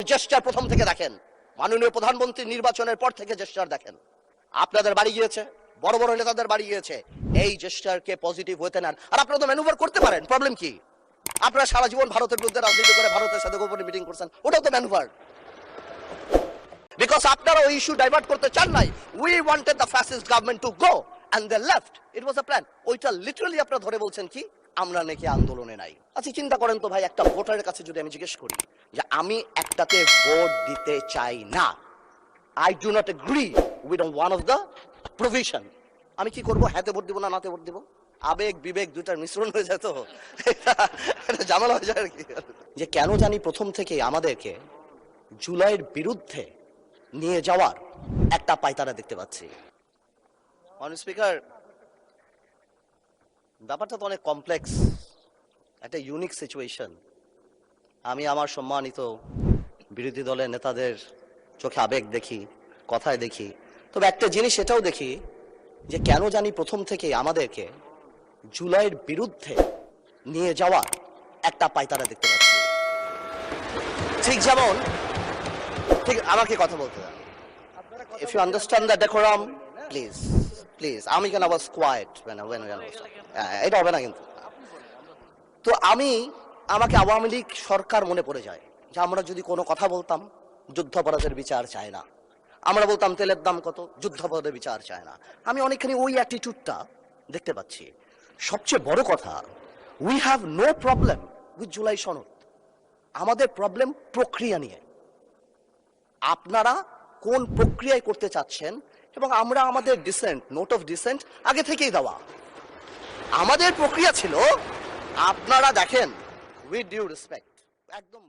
Gesture প্রথম থেকে দেখেন, মাননীয় প্রধানমন্ত্রী নির্বাচনের পর থেকে জেস্টার দেখেন। আপনাদের বাড়ি গিয়েছে, বড় বড় নেতাদের বাড়ি গিয়েছে, এই জেস্টারকে পজিটিভ হতে নেন। আর আপনারা তো ম্যানুভার করতে পারেন, প্রবলেম কি? আপনারা সারা জীবন ভারতের বিরুদ্ধে রাজনীতি করে ভারতের সাথে গোপনে মিটিং করছেন, ওটাও তো ম্যানুভার। বিকজ আপনারা ওই ইস্যু ডাইভার্ট করতে চান নাই। We wanted the fascist government to go and they left, it was a plan. ওইটা লিটারালি আপনারা ধরে বলছেন কি আমরা নাকি আন্দোলনে নাই। আচ্ছা চিন্তা করেন তো ভাই, একটা ভোটারের কাছে যদি আমি জিজ্ঞেস করি যে আমি একটাতে ভোট দিতে চাই না, I do not agree with one of the provision, আমি কি করব? হ্যাঁতে ভোট দিব না নাতে ভোট দিব? আবেগ বিবেক দুটার মিশ্রণ হয়ে যায়, তো এটা ঝামেলা হয়ে যায় আর কি। যে কেন জানি প্রথম থেকে আমাদেরকে জুলাইয়ের বিরুদ্ধে নিয়ে যাওয়ার একটা পায়তারা দেখতে পাচ্ছি। স্পিকার, ব্যাপারটা তো অনেক কমপ্লেক্স, একটা ইউনিক সিচুয়েশন। আমি আমার সম্মানিত বিরোধী দলের নেতাদের চোখে আবেগ দেখি, কথায় দেখি, তবে একটা জিনিস এটাও দেখি যে কেন জানি প্রথম থেকে আমাদেরকে জুলাইয়ের বিরুদ্ধে নিয়ে যাওয়ার একটা পায়তারা দেখতে পাচ্ছি। ঠিক যেমন, ঠিক আমাকে কথা বলতে দেন। If you understand the decorum, please, please. আমি কেন was quiet when এটা হবে না কিন্তু। তো আমাকে আওয়ামী লীগ সরকার মনে পড়ে যায় যে আমরা যদি কোনো কথা বলতাম যুদ্ধাপরাধের বিচার চায় না, আমরা বলতাম তেলের দাম কত, যুদ্ধাপরাধের বিচার চায় না। আমি অনেকখানি ওই অ্যাটিটিউডটা দেখতে পাচ্ছি। সবচেয়ে বড় কথা, we have no problem with July সনদ। আমাদের প্রবলেম প্রক্রিয়া নিয়ে। আপনারা কোন প্রক্রিয়ায় করতে চাচ্ছেন, এবং আমরা আমাদের ডিসেন্ট, নোট অফ ডিসেন্ট আগে থেকেই দেওয়া। আমাদের প্রক্রিয়া ছিল, আপনারা দেখেন উইথ ডিউ রেসপেক্ট, একদম